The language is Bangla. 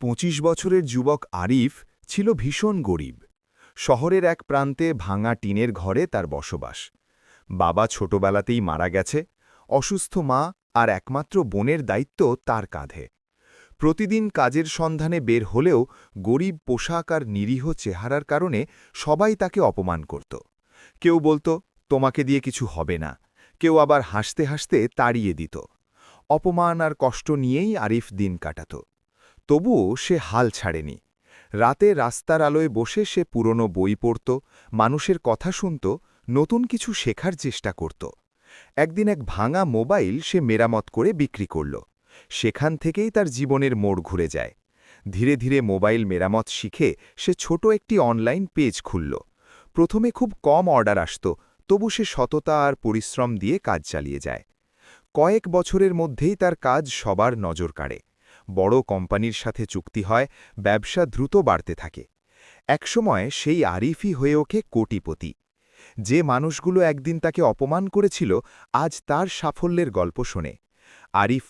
২৫ বছরের যুবক আরিফ ছিল ভীষণ গরিব। শহরের এক প্রান্তে ভাঙা টিনের ঘরে তার বসবাস। বাবা ছোটবেলাতেই মারা গেছে, অসুস্থ মা আর একমাত্র বোনের দায়িত্ব তার কাঁধে। প্রতিদিন কাজের সন্ধানে বের হলেও গরিব পোশাক আর নিরীহ চেহারার কারণে সবাই তাকে অপমান করত। কেউ বলতো, তোমাকে দিয়ে কিছু হবে না, কেউ আবার হাসতে হাসতে তাড়িয়ে দিত। অপমান আর কষ্ট নিয়েই আরিফ দিন কাটাত। তবুও সে হাল ছাড়েনি। রাতে রাস্তার আলোয় বসে সে পুরনো বই পড়ত, মানুষের কথা শুনত, নতুন কিছু শেখার চেষ্টা করত। একদিন এক ভাঙা মোবাইল সে মেরামত করে বিক্রি করল। সেখান থেকেই তার জীবনের মোড় ঘুরে যায়। ধীরে ধীরে মোবাইল মেরামত শিখে সে ছোট একটি অনলাইন পেজ খুলল। প্রথমে খুব কম অর্ডার আসত, তবু সে সততা আর পরিশ্রম দিয়ে কাজ চালিয়ে যায়। কয়েক বছরের মধ্যেই তার কাজ সবার নজর কাড়ে। বড় কোম্পানির সাথে চুক্তি হয়, ব্যবসা দ্রুত বাড়তে থাকে। একসময় সেই আরিফই হয়ে ওঠে কোটিপতি। যে মানুষগুলো একদিন তাকে অপমান করেছিল, আজ তার সাফল্যের গল্প শোনে। আরিফ